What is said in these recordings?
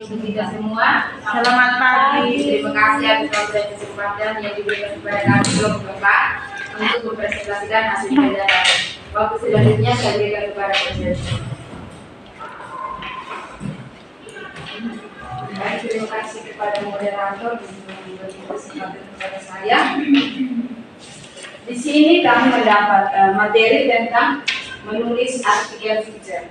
Kita semua, Selamat pagi. Terima kasih atas kesempatan yang diberikan kepada kami Bapak untuk mempresentasikan hasil pelajaran. Waktu selanjutnya saya berikan kepada Presiden. Baik, terima kasih kepada moderator yang memberikan kesempatan kepada saya. Di sini kami mendapat materi tentang menulis artikel feature.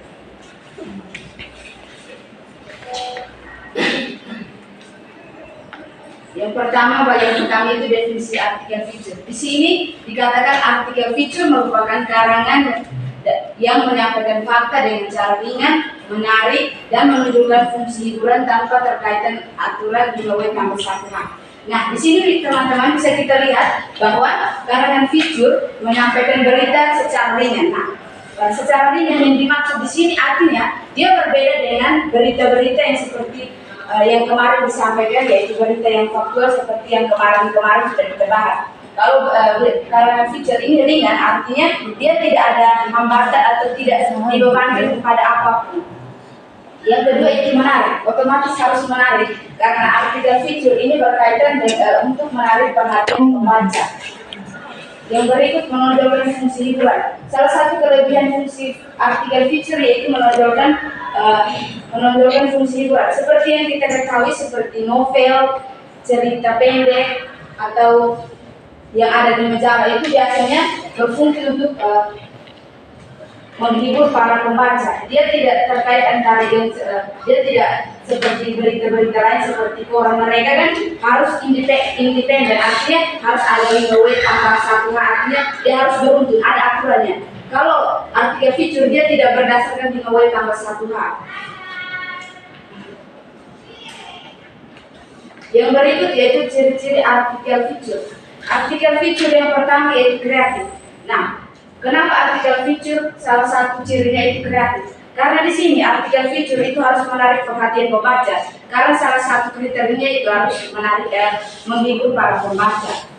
Yang pertama, bagian pertama itu definisi artikel feature. Di sini dikatakan artikel feature merupakan karangan yang menyampaikan fakta dengan cara ringan, menarik, dan menunjukkan fungsi hiburan tanpa terkaitan aturan nilai tambah 1H. Nah, di sini teman-teman bisa kita lihat bahwa karangan feature menyampaikan berita secara ringan. Nah, secara ringan yang dimaksud di sini artinya dia berbeda dengan berita-berita yang seperti yang kemarin disampaikan, yaitu berita yang faktual seperti yang kemarin sudah kita bahas. Kalau karena feature ini ringan, artinya dia tidak ada hambatan atau tidak dibebankan kepada apapun. Yang kedua itu menarik, otomatis harus menarik karena artikel feature ini berkaitan dengan untuk menarik perhatian pembaca. Yang berikut menonjolkan fungsi hiburan. Salah satu kelebihan fungsi artikel feature yaitu menonjolkan fungsi hiburan. Seperti yang kita ketahui seperti novel, cerita pendek, atau yang ada di majalah itu biasanya berfungsi untuk menghibur para pembaca. Dia tidak terkait antara dia tidak seperti berita-berita lain seperti koran, mereka kan harus independen, artinya harus ada nilai tambah 1H, artinya dia harus beruntun, ada aturannya. Kalau artikel feature dia tidak berdasarkan nilai tambah 1H. Yang berikut yaitu ciri-ciri artikel feature. Artikel feature yang pertama yaitu kreatif. Nah, kenapa artikel feature salah satu cirinya itu kreatif? Karena di sini artikel feature itu harus menarik perhatian pembaca. Karena salah satu kriterianya itu harus menarik menghibur para pembaca.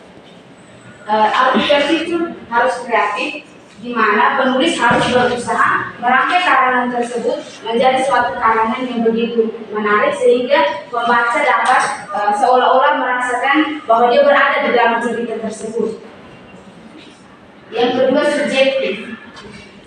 Artikel feature harus kreatif, di mana penulis harus berusaha merangkai karangan tersebut menjadi suatu karangan yang begitu menarik sehingga pembaca dapat seolah-olah merasakan bahwa dia berada di dalam cerita tersebut. Yang kedua, subjektif.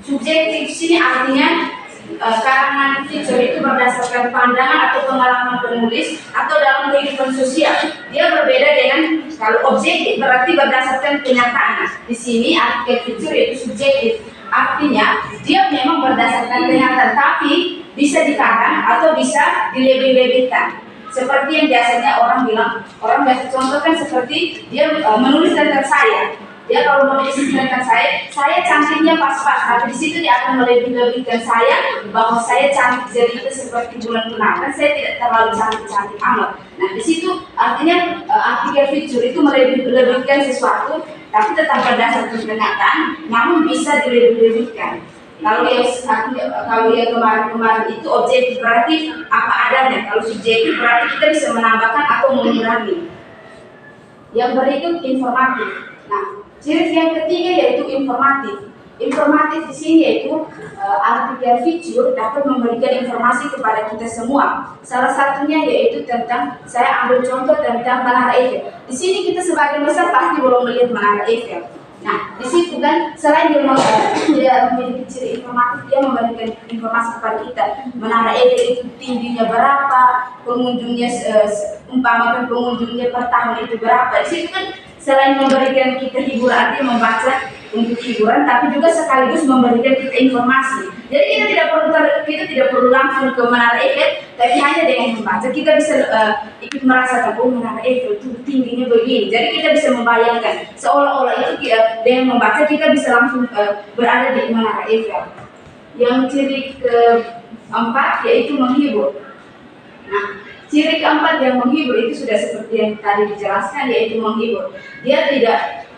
Subjektif sini artinya karangan feature itu berdasarkan pandangan atau pengalaman penulis atau dalam kehidupan sosial. Dia berbeda dengan kalau objektif berarti berdasarkan kenyataan. Di sini artikel feature yaitu subjektif. Artinya dia memang berdasarkan kenyataan tapi bisa dikarang atau bisa dilebih-lebihkan. Seperti yang biasanya orang bilang, orang biasa contohkan seperti dia menulis tentang saya. Dia kalau menulis tentang saya cantiknya pas-pas, tapi di situ dia akan melebih-lebihkan saya bahwa saya cantik jadi itu seperti bulan purnama, saya tidak terlalu cantik amat. Nah di situ artinya artikel feature itu melebih-lebihkan sesuatu, tapi tetap berdasarkan kenyataan, namun bisa dilebih-lebihkan. Kalau yang kemarin itu objektif berarti apa adanya, kalau subjektif berarti kita bisa menambahkan atau mengurangi. Yang berikut informatif. Nah, ciri yang ketiga yaitu informatif. Informatif di sini yaitu artikel feature dapat memberikan informasi kepada kita semua. Salah satunya yaitu tentang, saya ambil contoh tentang Menara Eiffel. Di sini kita sebagian besar pasti belum melihat Menara Eiffel. Nah, di situ kan selain dia memiliki ciri informatif, dia memberikan informasi kepada kita. Menara Eiffel itu tingginya berapa, pengunjungnya umpamakan pengunjungnya per tahun itu berapa. Di situ kan selain memberikan kita hiburan, artinya membaca untuk hiburan, tapi juga sekaligus memberikan kita informasi. Jadi kita tidak perlu langsung ke Menara Eiffel, tapi hanya dengan membaca kita bisa ikut merasakan, oh Menara Eiffel itu tingginya begini. Jadi kita bisa membayangkan seolah-olah itu dengan membaca kita bisa langsung berada di Menara Eiffel. Yang ciri keempat yaitu menghibur. Nah, ciri keempat yang menghibur itu sudah seperti yang tadi dijelaskan, yaitu menghibur. Dia tidak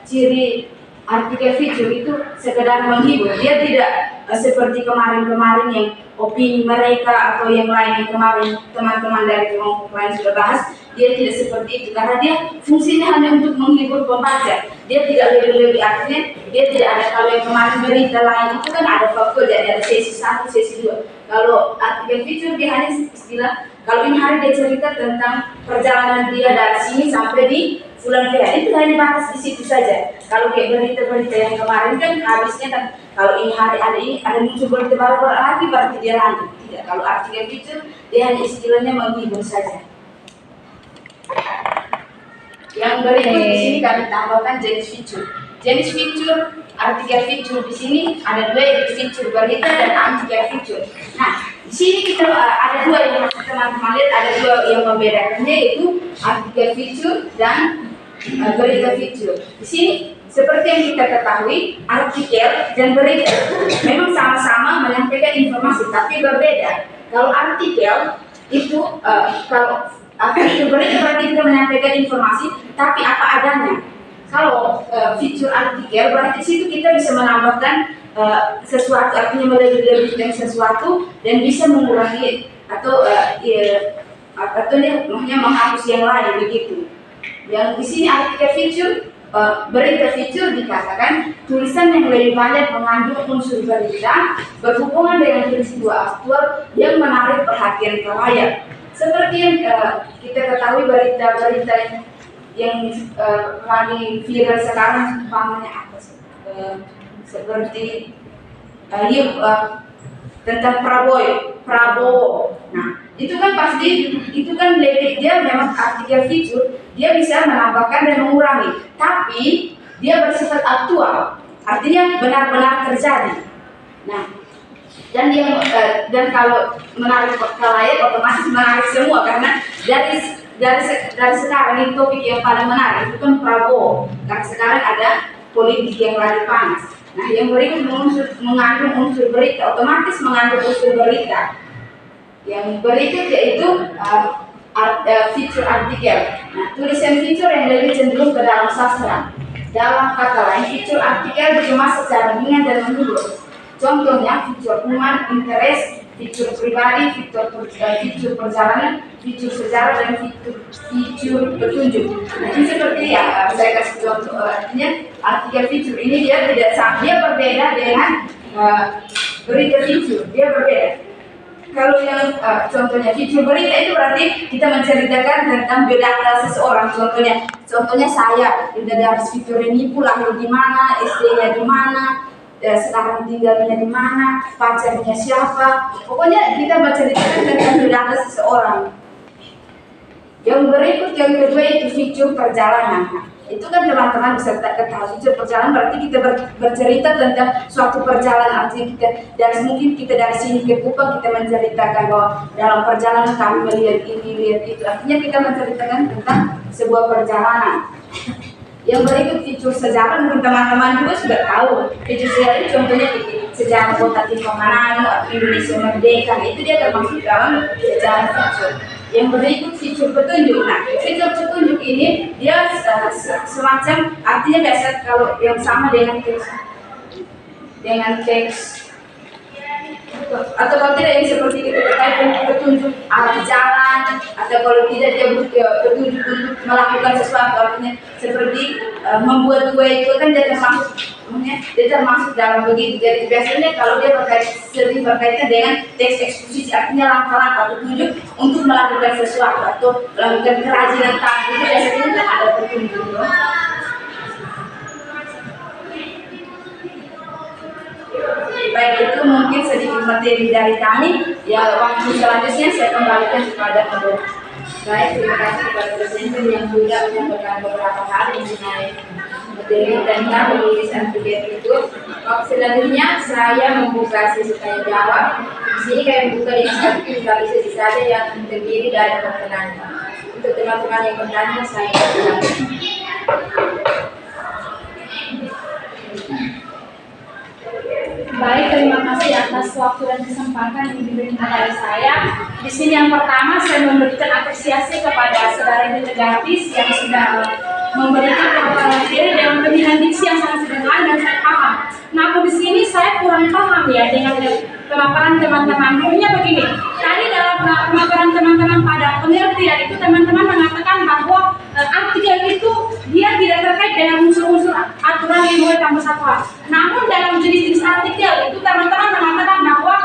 ciri artikel feature itu sekedar menghibur. Dia tidak seperti kemarin-kemarin yang opini mereka atau yang lain yang kemarin teman-teman dari kelompok lain sudah bahas. Dia tidak seperti itu karena dia fungsinya hanya untuk menghibur pembaca. Dia tidak lebih-lebih, artinya dia tidak ada, kalau yang kemarin berita lain itu kan ada faktor, jadi ada sesi 1, sesi 2. Kalau artikel feature dia hanya istilah, kalau ini hari dia cerita tentang perjalanan dia dari sini sampai di bulan Februari, itu hanya batas di situ saja. Kalau kayak berita-berita yang kemarin kan habisnya kan, kalau ini hari ada muncul berita baru lagi berarti dia lanjut. Tidak, kalau artikel feature dia hanya istilahnya menghibur saja. Yang berikut di sini kami tambahkan jenis feature. Jenis feature, artikel feature di sini ada dua, yaitu feature berita dan artikel feature. Nah, di sini kita ada dua yang teman-teman lihat, ada dua yang membedakannya, yaitu artikel feature dan berita feature. Di sini seperti yang kita ketahui, artikel dan berita memang sama-sama menyampaikan informasi, tapi berbeda. Kalau artikel itu kalau feature berita berarti kita menyampaikan informasi, tapi apa adanya. Kalau feature artikel berarti di situ kita bisa menambahkan sesuatu, artinya melebih-lebihkan sesuatu dan bisa mengurangi atau maksudnya menghapus yang lain begitu. Yang di sini artikel feature, berita feature dikatakan tulisan yang lebih banyak mengandung unsur berita berhubungan dengan peristiwa aktual yang menarik perhatian khalayak. Seperti yang kita ketahui berita-berita yang lagi viral sekarang, umpamanya apa seperti tentang Prabowo. Nah, itu kan pasti itu kan lebih, dia memang artikel feature, dia bisa menambahkan dan mengurangi, tapi dia bersifat aktual, artinya benar-benar terjadi. Nah, dan kalau menarik khalayak otomatis menarik semua, karena dari sekarang ini topik yang paling menarik itu kan Prabowo, karena sekarang ada politik yang lagi panas. Nah, yang berikut mengandung unsur berita, otomatis mengandung unsur berita. Yang berikut yaitu feature artikel. Nah, tulisan feature yang lebih cenderung ke dalam sastra. Dalam kata lain, feature artikel dikemas secara ringan dan menghibur. Contohnya feature human interest, feature pribadi, feature perjalanan, feature sejarah, dan feature petunjuk. Nah, ini seperti ya saya kasih contoh, artinya artikel feature ini dia tidak sama, dia berbeda dengan berita feature, dia berbeda. Kalau yang contohnya feature berita itu berarti kita menceritakan tentang biodata seseorang. Contohnya saya, dari fitur ini lahir di mana, SD-nya di mana, sekarang tinggalnya di mana, pacarnya siapa. Pokoknya kita menceritakan tentang biodata seseorang. Yang berikut yang kedua itu fitur perjalanan. Nah, itu kan teman-teman bisa ketahui, fitur perjalanan berarti kita bercerita tentang suatu perjalanan, artinya mungkin kita dari sini ke Kupang, kita menceritakan bahwa dalam perjalanan kami melihat ini, lihat itu, artinya kita menceritakan tentang sebuah perjalanan. Yang berikut fitur sejarah, mungkin teman-teman juga sudah tahu. Fitur sejarah itu contohnya sejarah kota Timor Manado, Indonesia Merdeka, itu dia termasuk dalam sejarah fitur. Yang berikut fitur petunjuk. Nah, fitur petunjuk ini dia semacam, artinya biasa kalau yang sama dengan teks atau kalau tidak yang seperti kita katakan petunjuk arah jalan, atau kalau tidak dia petunjuk untuk melakukan sesuatu, artinya seperti membuat kue itu kan dia termasuk dalam begitu. Jadi biasanya kalau dia sering berkaitan dengan teks eksposisi, artinya langkah-langkah petunjuk untuk melakukan sesuatu atau melakukan kerajinan tangan, itu biasanya kan ada petunjuk. Baik, itu mungkin sedikit materi dari kami. Ya, waktu selanjutnya saya kembalikan kepada Ibu. Baik, terima kasih kepada presenter yang sudah menyampaikan beberapa hal mengenai materi tentang menulis artikel itu. Waktu selanjutnya saya membuka sesi tanya jawab. Di sini saya membuka di kali sesi saja yang terdiri dari pertanyaan. Untuk teman-teman yang bertanya, saya silakan. Baik, terima kasih atas waktu dan kesempatan yang diberikan kepada saya. Di sini yang pertama saya memberikan apresiasi kepada saudara Negatis yang sudah memberikan materi dengan pemilihan diksi yang sangat sederhana dan saya paham. Namun di sini saya kurang paham ya dengan pemaparan teman-teman. Umumnya begini, tadi dalam pemaparan teman-teman pada pengertian itu teman-teman mengatakan bahwa artikel itu dia tidak terkait dengan unsur-unsur aturan yang tambah satu. Namun dalam jenis artikel itu teman-teman mengatakan bahwa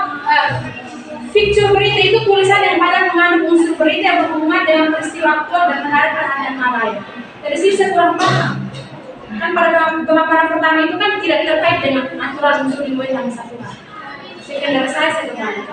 dengan peristiwa aktual dan menarik perhatian halayak. Dari sini saya kurang paham. Kan pada pemaparan pertama itu kan tidak terkait dengan aturan unsur lingkungan yang satu. Sekian dari saya kembali.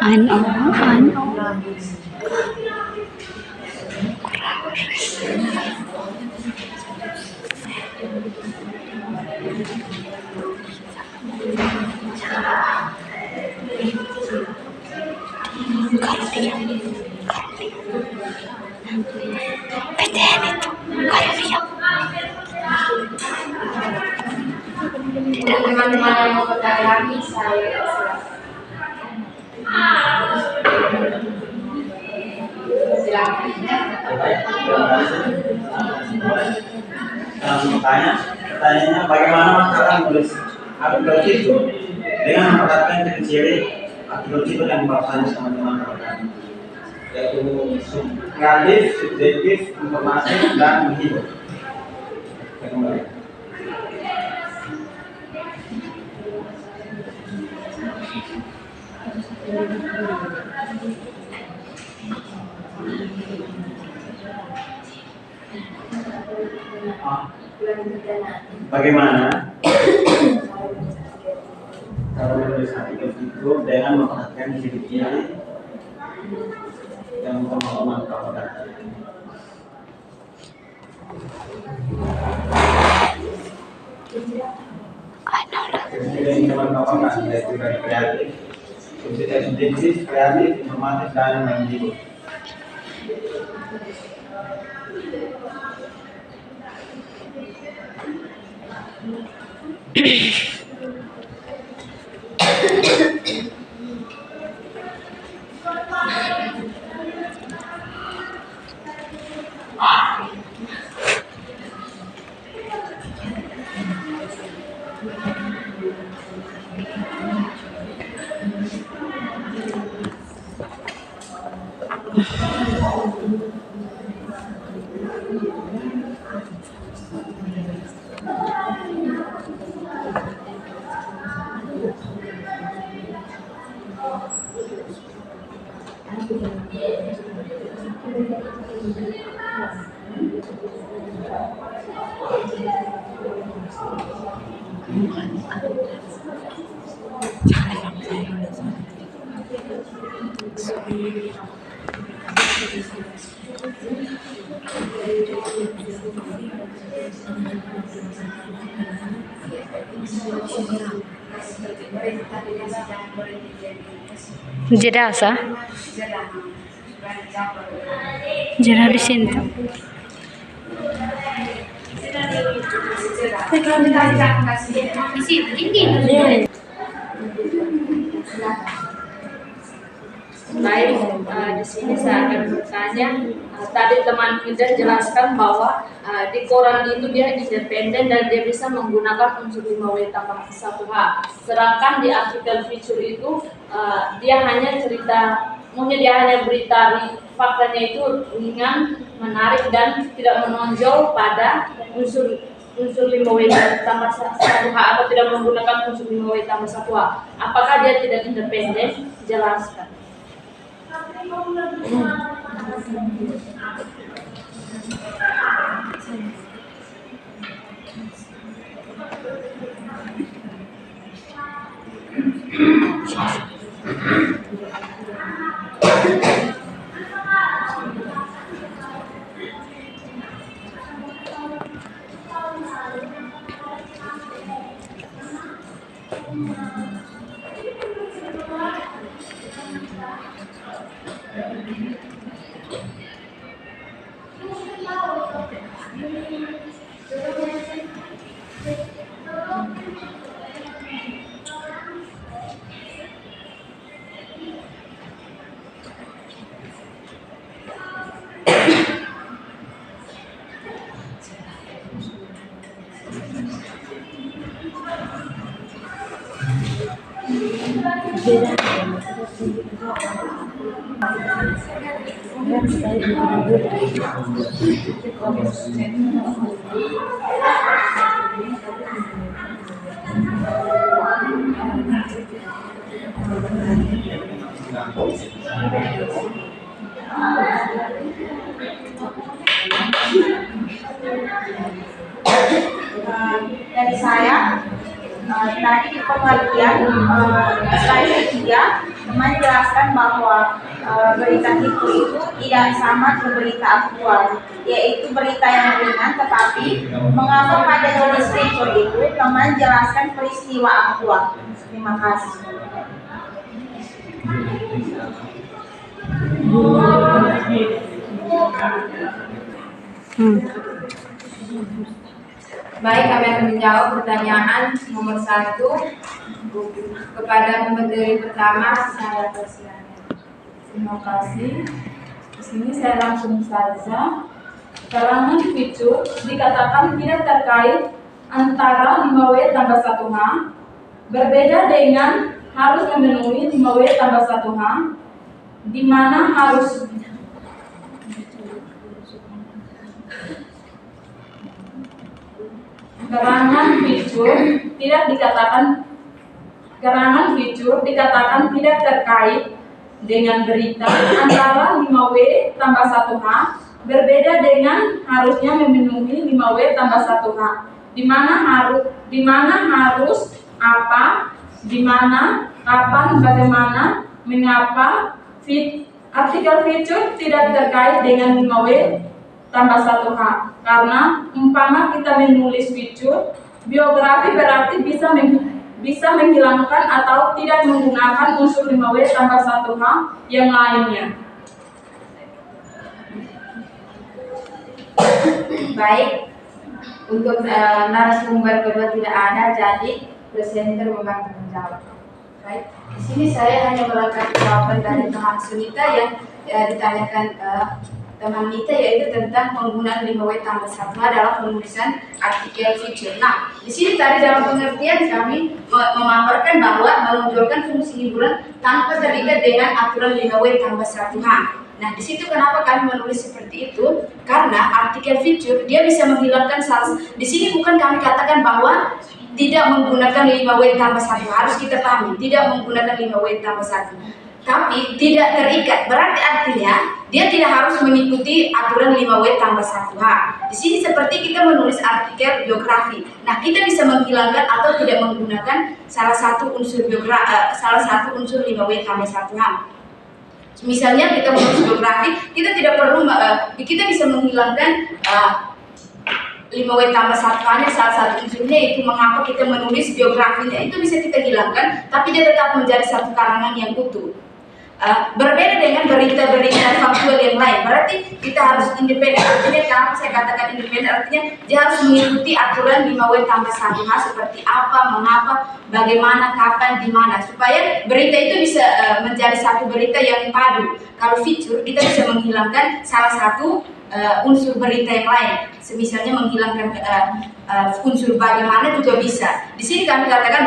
Ano. PTN itu Karya. Teman-teman yang mau bertanya lagi saya Pertanyaannya bagaimana masyarakat menulis artikel itu dengan memperhatikan ciri-ciri artikel itu yang dibahas teman-teman yaitu subjektif, subjektif, informasi dan menghibur. Bagaimana cara menulis artikel itu dengan memperhatikan ciri-ciri yang teman-teman kawakan. Yang teman kawakan yaitu dari kreatif, subjektif, kreatif, informatif dan menghibur. Jeda sa? Jeda di sini. Di sini ini. Baik, di sini saya akan bertanya. Tadi teman Ida jelaskan bahwa di koran itu dia independen dan dia bisa menggunakan unsur 5W tambah 1H. Sedangkan di artikel feature itu dia hanya cerita, mungkin dia hanya berita faktanya itu ringan, menarik dan tidak menonjol pada unsur 5W tambah 1H atau tidak menggunakan unsur 5W tambah 1H. Apakah dia tidak independen? Jelaskan. Dari saya tadi di pengertian slide ketiga teman jelaskan bahwa berita itu tidak sama dengan berita aktual, yaitu berita yang ringan, tetapi mengapa pada jenis feature itu teman jelaskan peristiwa aktual. Terima kasih. Baik, kami akan menjawab pertanyaan nomor 1 kepada pemateri pertama. Saya persilakan. Terima kasih. Di sini saya langsung saja. Karangan fitur dikatakan tidak terkait antara 5W tambah 1H, berbeda dengan harus memenuhi 5W tambah 1H, di mana harus Karangan fitur dikatakan tidak terkait dengan berita antara 5W tambah 1H, berbeda dengan harusnya memenuhi 5W tambah 1H, di mana harus apa, di mana, kapan, bagaimana, mengapa. Artikel fitur tidak terkait dengan 5W tambah 1H, karena umpama kita menulis fitur biografi berarti bisa menghilangkan atau tidak menggunakan unsur 5W tambah 1H yang lainnya. Baik, untuk narasumber kedua tidak ada, jadi presenter membantu menjawab. Baik, di sini saya hanya melengkapi jawaban dari teman Sunita yang ditanyakan teman Nita, yaitu tentang penggunaan 5W tambah 1H dalam penulisan artikel fitur. Nah, di sini tadi dalam pengertian kami memaparkan bahwa menonjolkan fungsi hiburan tanpa terikat dengan aturan 5W tambah 1H. Nah, di situ kenapa kami menulis seperti itu? Karena artikel fitur dia bisa menghilangkan di sini bukan kami katakan bahwa tidak menggunakan 5W tambah 1H, harus kita pahami, tidak menggunakan 5W tambah 1H. Tapi tidak terikat, berarti artinya dia tidak harus mengikuti aturan 5W tambah 1H. Di sini seperti kita menulis artikel biografi. Nah, kita bisa menghilangkan atau tidak menggunakan salah satu unsur 5W tambah 1H. Misalnya kita menulis biografi, kita tidak perlu, kita bisa menghilangkan 5W tambah 1H-nya, salah satu unsurnya itu mengapa kita menulis biografinya, itu bisa kita hilangkan, tapi dia tetap menjadi satu karangan yang utuh. Berbeda dengan berita-berita faktual yang lain, berarti kita harus independen. Artinya kenapa saya katakan independen, artinya dia harus mengikuti aturan 5W tambah 1H seperti apa, mengapa, bagaimana, kapan, di mana, supaya berita itu bisa menjadi satu berita yang padu. Kalau fitur kita bisa menghilangkan salah satu unsur berita yang lain, misalnya menghilangkan unsur bagaimana juga bisa. Di sini kami katakan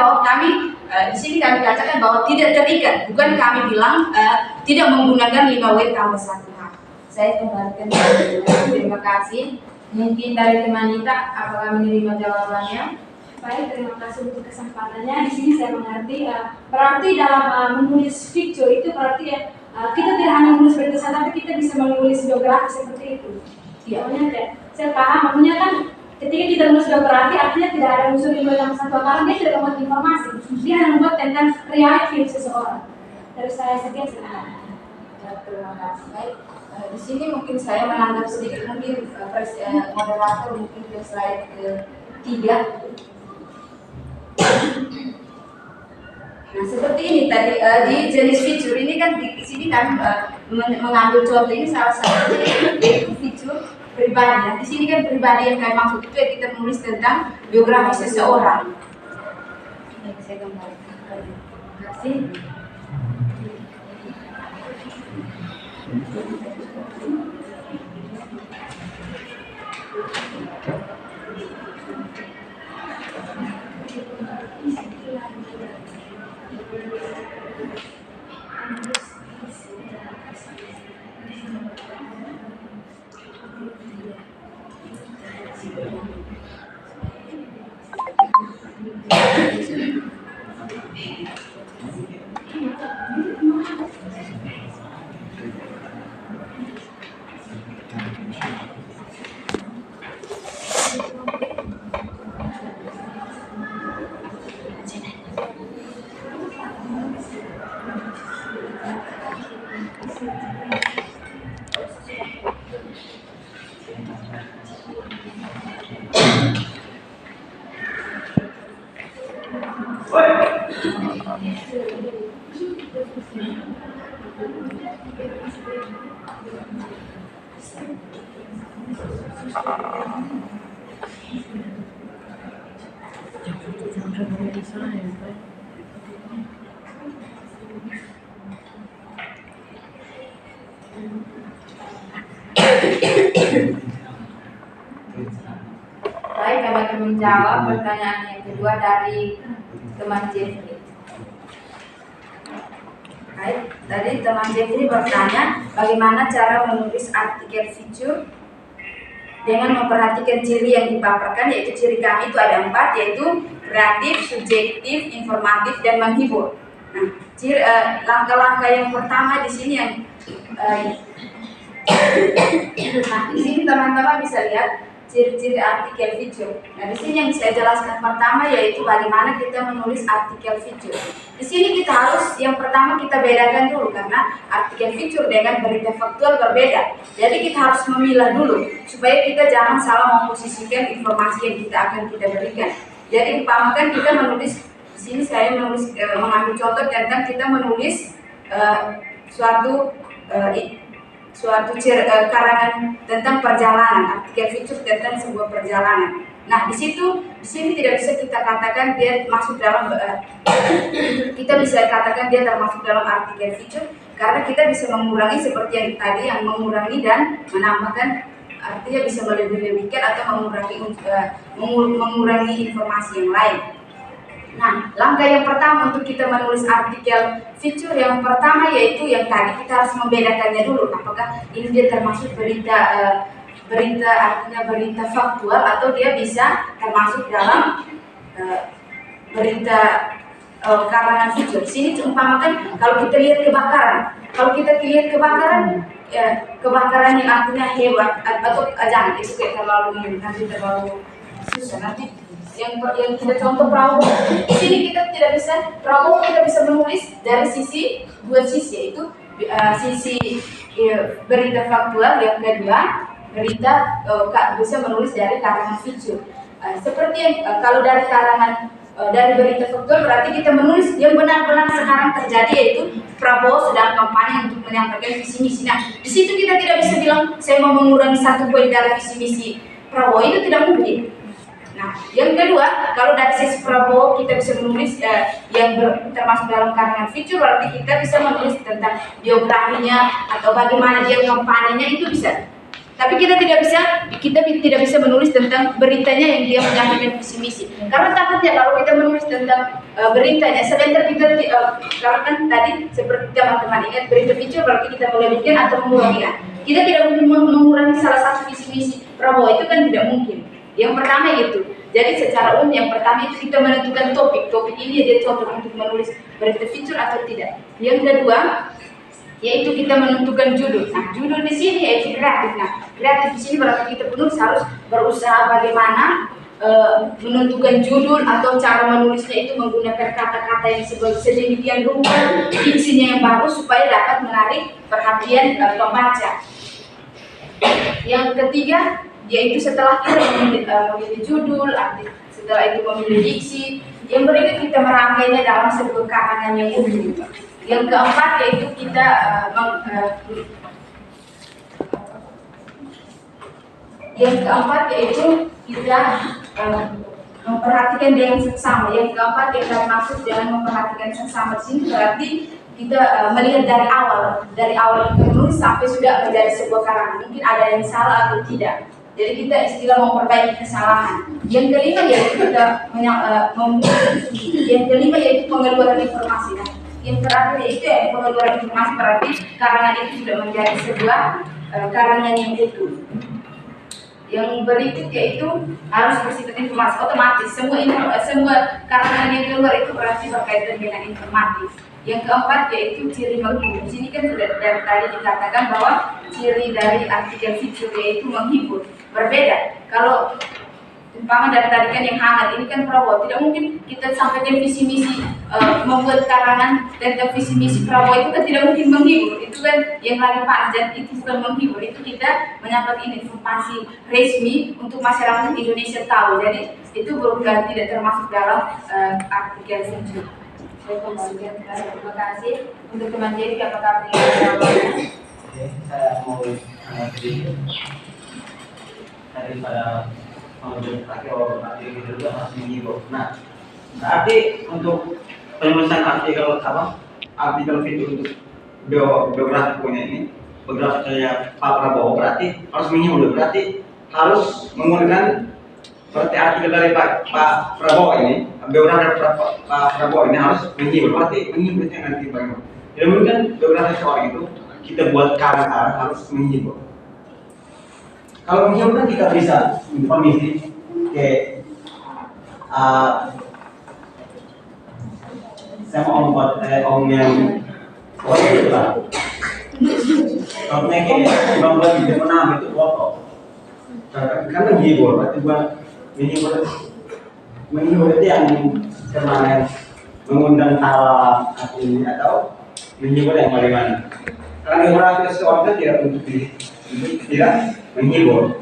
bahwa tidak terikat, bukan kami bilang tidak menggunakan 5W tambah 1H. Saya kembalikan. Terima kasih. Mungkin dari teman Nita, apakah menerima jawabannya? Baik, terima kasih untuk kesempatannya. Di sini saya mengerti, berarti dalam menulis fitur itu berarti kita tidak hanya menulis berita saja, tapi kita bisa menulis biografi seperti itu. Soalnya saya paham, maksudnya kan ketika kita menulis biografi artinya tidak ada unsur 5W tambah 1H, karena dia tidak membuat informasi, dia hanya membuat tentang reality seseorang. Dari saya sekian, silakan. Terima kasih. Baik, di sini mungkin saya menambah sedikit, mungkin moderator mungkin ke slide ke-3. Nah, seperti ini tadi di jenis fitur ini kan di sini kami mengambil contoh ini salah satu yaitu fitur pribadi. Nah, di sini kan pribadi yang kami maksud itu ya kita menulis tentang biografi seseorang. Baik, saya kembalikan. Terima kasih. Baik, kami akan menjawab pertanyaan yang kedua dari teman Jeffrey. Baik, tadi teman Jeffrey bertanya bagaimana cara menulis artikel feature dengan memperhatikan ciri yang dipaparkan, yaitu ciri kami itu ada 4, yaitu kreatif, subjektif, informatif, dan menghibur. Nah, langkah-langkah yang pertama di sini yang nah, di sini teman-teman bisa lihat ciri-ciri artikel feature. Nah, di sini yang saya jelaskan pertama yaitu bagaimana kita menulis artikel feature. Di sini kita harus yang pertama kita bedakan dulu karena artikel feature dengan berita faktual berbeda. Jadi kita harus memilah dulu supaya kita jangan salah memposisikan informasi yang kita berikan. Jadi umpamakan kita menulis di sini saya menulis mengambil contoh tentang kita menulis suatu karangan tentang perjalanan, artikel feature tentang sebuah perjalanan. Nah, di sini tidak bisa kita katakan dia masuk dalam kita bisa katakan dia termasuk dalam artikel feature karena kita bisa mengurangi seperti yang tadi yang mengurangi dan menambahkan, artinya bisa melebih-lebihkan atau mengurangi informasi yang lain. Nah, langkah yang pertama untuk kita menulis artikel feature yang pertama yaitu yang tadi kita harus membedakannya dulu. Apakah ini dia termasuk berita artinya berita faktual atau dia bisa termasuk dalam berita karangan feature. Sini umpamakan kalau kita lihat kebakaran. Kalau kita lihat kebakaran, kebakaran yang artinya hebat atau jangan itu kayak terlalu susah nanti. Yang kita contoh Prabowo, di sini kita tidak bisa Prabowo kita bisa menulis dari dua sisi, yaitu sisi berita faktual, yang kedua berita bisa menulis dari karangan feature. Seperti yang kalau dari karangan dari berita faktual berarti kita menulis yang benar-benar sekarang terjadi, yaitu Prabowo sedang kampanye untuk menyampaikan visi misi. Nah, di situ kita tidak bisa bilang saya mau mengurangi 1 poin dari visi misi Prabowo, itu tidak mungkin. Nah, yang kedua, kalau dari sisi Prabowo kita bisa menulis yang termasuk dalam karangan feature, berarti kita bisa menulis tentang biografinya atau bagaimana dia kampanyenya, itu bisa. Tapi kita tidak bisa menulis tentang beritanya yang dia menyampaikan visi misi. Karena takutnya kalau kita menulis tentang beritanya, sebentar kita karena kan tadi seperti teman-teman ingat berita feature berarti kita melebihkan atau mengurangi. Kita tidak mungkin mengurangi salah satu visi misi Prabowo, itu kan tidak mungkin. Yang pertama itu, jadi secara umum yang pertama itu kita menentukan topik ini dia cocok untuk menulis berita feature atau tidak. Yang kedua, yaitu kita menentukan judul. Nah, judul di sini yaitu kreatif. Nah, kreatif di sini berarti kita penulis harus berusaha bagaimana menentukan judul atau cara menulisnya itu menggunakan kata-kata yang sedemikian rupa, diksinya yang bagus supaya dapat menarik perhatian pembaca. Yang ketiga, yaitu setelah kita memilih judul, setelah itu memilih diksi, yang berikut kita merangkainya dalam sebuah karangan yang utuh. Yang keempat yaitu kita memperhatikan dengan seksama. Yang keempat kita maksud dengan memperhatikan seksama di sini berarti kita melihat dari awal kita menulis sampai sudah menjadi sebuah karangan. Mungkin ada yang salah atau tidak. Jadi kita istilah memperbaiki kesalahan. Yang kelima yaitu pengeluaran informasi. Nah, yang terakhir yaitu pengeluaran informasi berarti karangan itu sudah menjadi sebuah karangan yang utuh. Yang berikutnya itu harus bersifat informasi otomatis. Semua karangan yang keluar itu berarti berkaitan dengan informatif. Yang keempat yaitu ciri menghibur. Di sini kan sudah dari tadi dikatakan bahwa ciri dari artikel fitur yaitu menghibur. Berbeda. Kalau umpama dari tadi kan yang hangat, ini kan Prabowo. Tidak mungkin kita sampaikan visi misi membuat karangan tentang visi misi Prabowo itu kan tidak mungkin menghibur. Itu kan yang lagi panas dan itu bukan menghibur. Itu kita menyampaikan informasi resmi untuk masyarakat Indonesia tahu. Jadi itu bukan tidak termasuk dalam artikel fitur. Saya kembalikan. Terima kasih untuk teman Jerry. Apakah punya jawaban? Oke, saya mau sedikit daripada menunjukkan artikel itu juga masih menghibur. Nah, berarti untuk penulisan artikel artikel fitur untuk biografi punya ini, biografinya Pak Prabowo berarti harus menghibur, berarti harus menggunakan seperti artikel dari Pak Prabowo ini, biografi dari Pak Prabowo ini harus menghibur, berarti menghibur itu nanti bagaimana? Tidak mungkin biografi seorang itu kita buat karang harus menghibur. Kalau menghibur kan kita bisa permisi ke saya mau buat om yang itu lah. Contohnya kayak membuat video menang itu foto. Kan menghibur, berarti buat menghibur itu yang kemarin mengundang tawa ini atau menghibur yang bagaimana? Karena biografi seseorang itu tidak untuk tidak menghibur.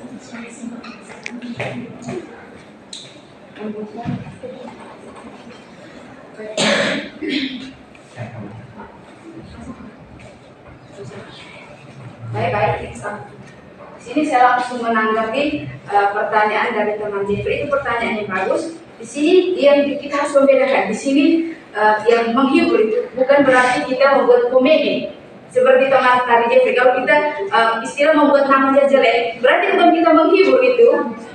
Baik. Sini saya langsung menanggapi pertanyaan dari teman Jeffrey. Itu pertanyaan yang bagus. Di sini yang kita harus membedakan. Di sini yang menghibur itu bukan berarti kita membuat komedi. Seperti teman tadi Jeffrey, kalau kita istilah membuat namanya jelek, berarti bukan kita menghibur itu,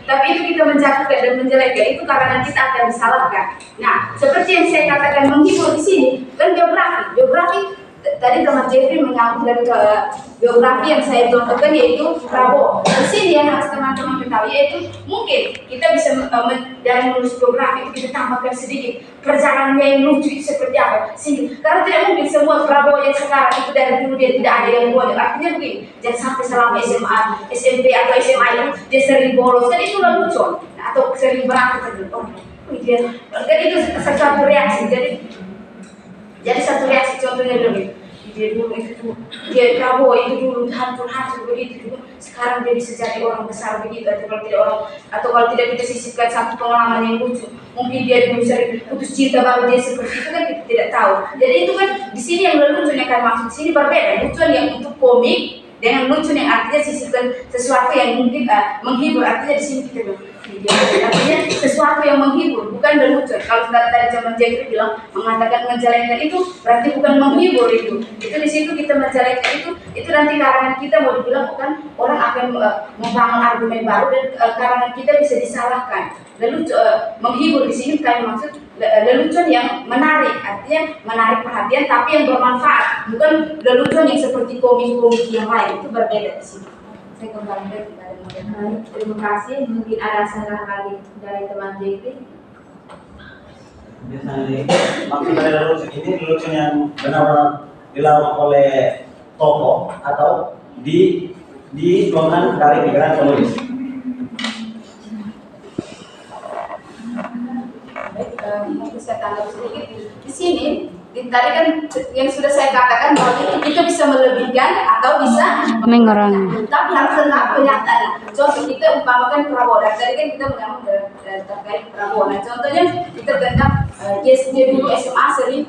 tapi itu kita menjatuhkan dan menjelekkan. Itu karena kita akan disalahkan. Nah, seperti yang saya katakan menghibur di sini kan biografi. Tadi teman Jeffrey menyambung dari biografi yang saya contohkan yaitu Prabowo. Di sini yang harus teman-teman ketahui yaitu mungkin kita bisa dari menulis biografi itu kita tambahkan sedikit perjalanannya yang lucu itu seperti apa. Karena tidak mungkin semua Prabowo yang sekarang itu dari dulu dia tidak ada yang bodoh. Artinya begini, jangan sampai selama SMA, SMP atau SMA itu dia sering bolos kan itu lucu atau sering berangkat dan itu satu reaksi. Jadi satu reaksi contohnya dulu dia dulu itu dia Prabowo itu dulu hancur begitu dulu, sekarang dia bisa jadi orang besar begitu. Atau kalau tidak kita sisipkan satu pengalaman yang lucu, mungkin dia dulu sering putus cinta baru dia seperti itu kan kita tidak tahu. Jadi itu kan di sini yang lucunya kan maksud sini berbeda, lucu yang untuk komik dengan lucu yang artinya sisipkan sesuatu yang mungkin menghibur. Artinya di sini kita artinya sesuatu yang menghibur, bukan lucu. Kalau tadi zaman Jeffrey bilang mengatakan menjelekkan itu berarti bukan menghibur itu di situ kita menjelekkan itu nanti karangan kita mau dibilang bukan orang akan membangun argumen baru dan karangan kita bisa disalahkan. Lalu menghibur di sini bukan maksud lelucon yang menarik, artinya menarik perhatian tapi yang bermanfaat, bukan lelucon yang seperti komik-komik yang lain. Itu berbeda di sini. Saya kembalikan kepada moderator. Terima kasih. Mungkin ada saran lagi dari teman JP. Biasanya maksud dari lelucon ini lelucon yang benar-benar dilakukan oleh tokoh atau dituangkan dari pikiran penulis. Mungkin saya tanggapi sedikit di sini. Tadi kan yang sudah saya katakan bahwa kita bisa melebihkan atau bisa mengurangi, tapi harus tetap kenyataan. Contoh kita umpamakan Prabowo, tadi kan kita mengambil terkait Prabowo. Nah contohnya kita tentang dia dulu SMA sering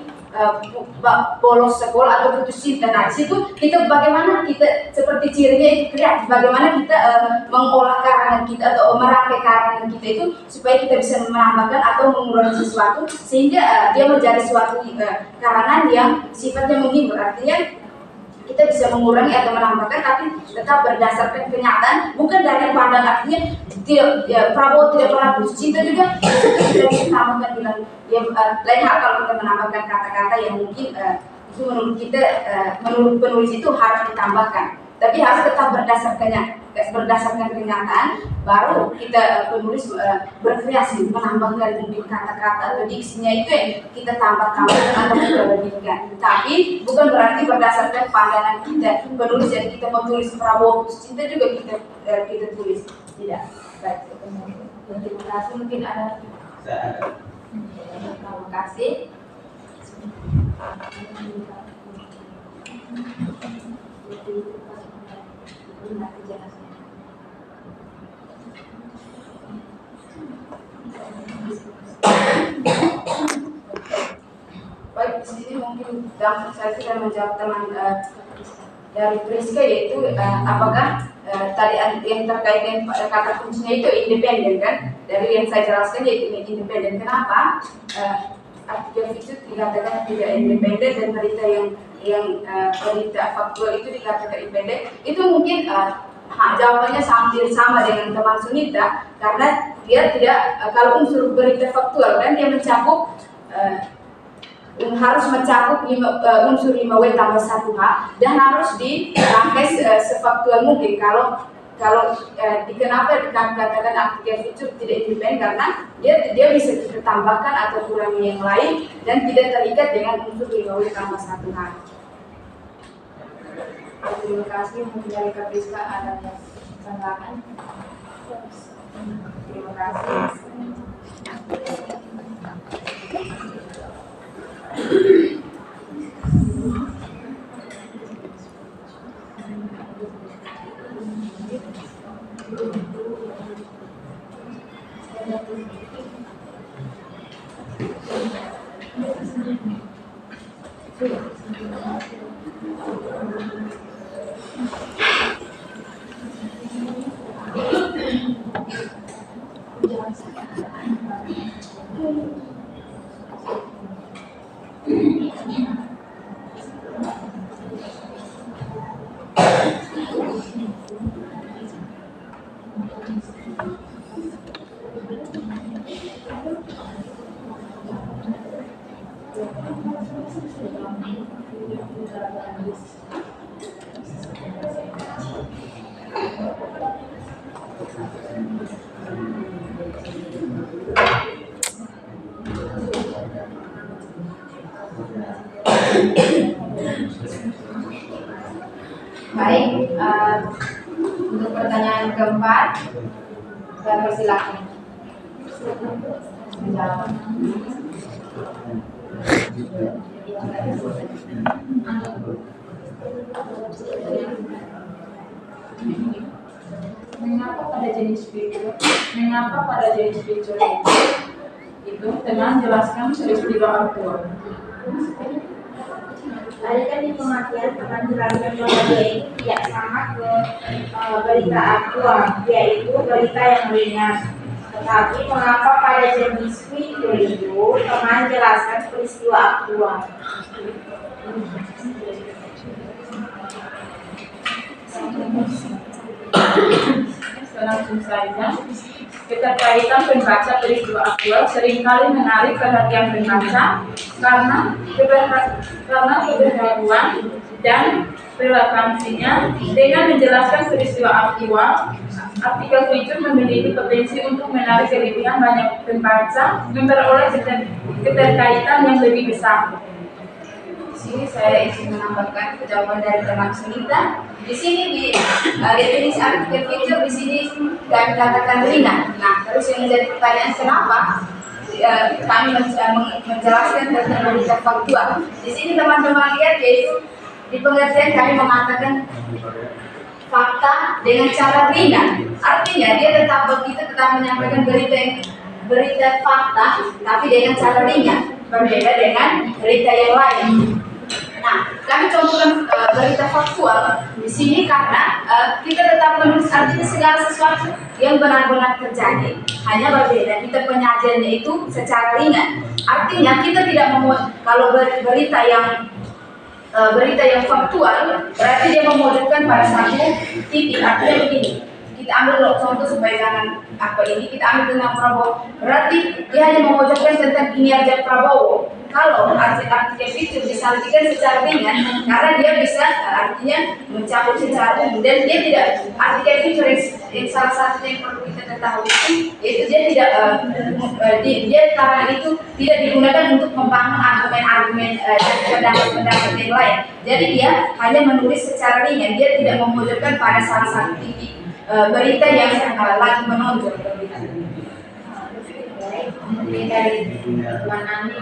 bolos sekolah atau putus cinta. Nah di situ kita bagaimana kita seperti cirinya itu kreatif, bagaimana kita mengolah karangan kita atau merangkai karangan kita itu supaya kita bisa menambahkan atau mengurangi sesuatu sehingga dia menjadi suatu karangan yang sifatnya menghibur. Artinya kita bisa mengurangi atau menambahkan tapi tetap berdasarkan kenyataan, bukan dari pandang. Artinya Prabowo tidak pernah putus cinta juga kita bisa menambahkan bilang lain hal kalau kita menambahkan kata-kata yang mungkin itu menurut kita menurut penulis itu harus ditambahkan, tapi harus tetap berdasarkannya berdasarkan kenyataan, baru kita penulis berkreasi menambahkan mungkin kata-kata atau diksinya itu yang kita tambah-tambahkan atau kita lebihkan. Tapi bukan berarti berdasarkan pandangan kita penulis yang kita mau tulis Prabowo putus cinta juga kita tulis. Tidak. Baik. Terima kasih. Mungkin ada. Terima kasih. Baik, di sini mungkin saya sudah menjawab teman dari Priska, yaitu apakah tadi yang terkait dengan kata kuncinya itu independen kan? Dari yang saya jelaskan yaitu independen. Kenapa artikel itu dikatakan tidak independen dan berita yang berita faktual itu dikatakan independen? Itu mungkin jawabannya hampir sama dengan teman Sunita, karena dia tidak kalau unsur berita faktual kan dia mencakup harus mencakup unsur 5W tambah 1H dan harus dirangkai sefaktual mungkin. Kalau kenapa dikatakan artikel feature tidak independen, karena dia bisa kita tambahkan atau kurangi yang lain dan tidak terikat dengan unsur 5W tambah 1H. Terima kasih. Mungkin dari Kapriska ada yang tambahan. Terima kasih. Baik, untuk pertanyaan keempat, saya persilakan menjawab. Mengapa pada jenis fitur itu teman jelaskan peristiwa aktual. Tadi kan di pengertian teman jelaskan bahwa dia itu tidak sama ke berita aktual, yaitu berita yang ringan. Tetapi mengapa pada jenis fitur itu teman jelaskan peristiwa aktual? Langsung saja, keterkaitan pembaca peristiwa aktual seringkali menarik perhatian pembaca karena keberharuan dan relevansinya. Dengan menjelaskan peristiwa aktual, artikel feature memiliki potensi untuk menarik kelebihan banyak pembaca, memperoleh keterkaitan yang lebih besar. Di sini saya izin menambahkan jawaban dari teman Sunita. Di sini di definisi artikel feature di sini kami katakan ringan. Nah, terus yang menjadi pertanyaan kenapa kami menjelaskan tentang berita faktual. Di sini teman-teman lihat, yaitu di pengertian kami mengatakan fakta dengan cara ringan. Artinya kita tetap menyampaikan berita fakta, tapi dengan cara ringan, berbeda dengan berita yang lain. Nah, kami contohkan berita faktual di sini karena kita tetap menulis artinya segala sesuatu yang benar-benar terjadi, hanya berbeda kita penyajiannya itu secara ringan. Artinya kita tidak memuat kalau berita yang faktual berarti dia memojokkan pada satu titik. Artinya begini, kita ambil contoh supaya jangan kita ambil tentang Prabowo, berarti dia hanya memojokkan tentang kinerja Prabowo. kalau artikel fitur disampaikan secara ringan, karena dia bisa artinya mencakup secara umum, dan dia tidak artikel fitur yang salah satu yang perlu kita ketahui itu dia tidak dia karena itu tidak digunakan untuk membangun argumen-argumen dan pendapat-pendapat yang lain. Jadi dia hanya menulis secara ringan, dia tidak memojokkan pada salah satu titik berita yang lagi menonjol. Mungkin dari Tuan Ani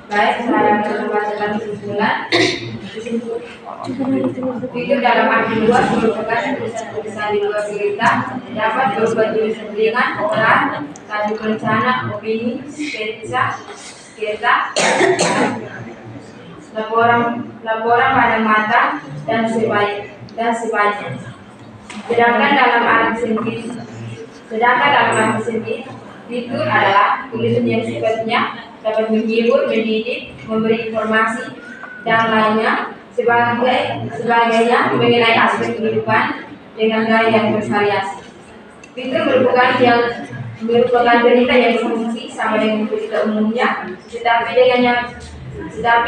Baik, saya membacakan kesimpulan. Fitur dalam arti luas merupakan tulisan di luar berita dapat berupa tulisan ringan, peran, tajuk rencana, opini, sketsa, laporan pada mata dan sebagainya. Sedangkan dalam arti sempit, fitur adalah tulisan yang sifatnya dapat menghibur, mendidik, memberi informasi dan lainnya sebagainya mengenai aspek kehidupan dengan gaya yang bervariasi. Fitur merupakan berita yang berfungsi sama dengan berita umumnya, tetapi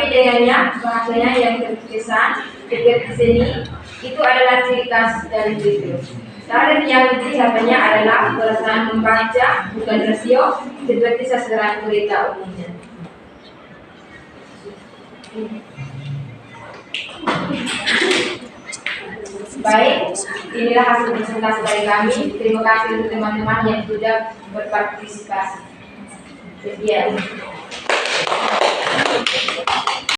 dengannya bahasanya yang terkesan seperti seni itu adalah ciri khas dari fitur. Cara yang dilihatnya adalah perasaan membaca, bukan rasio seperti sasaran berita umumnya. Baik, inilah hasil presentasi dari kami. Terima kasih untuk teman-teman yang sudah berpartisipasi. Sekian.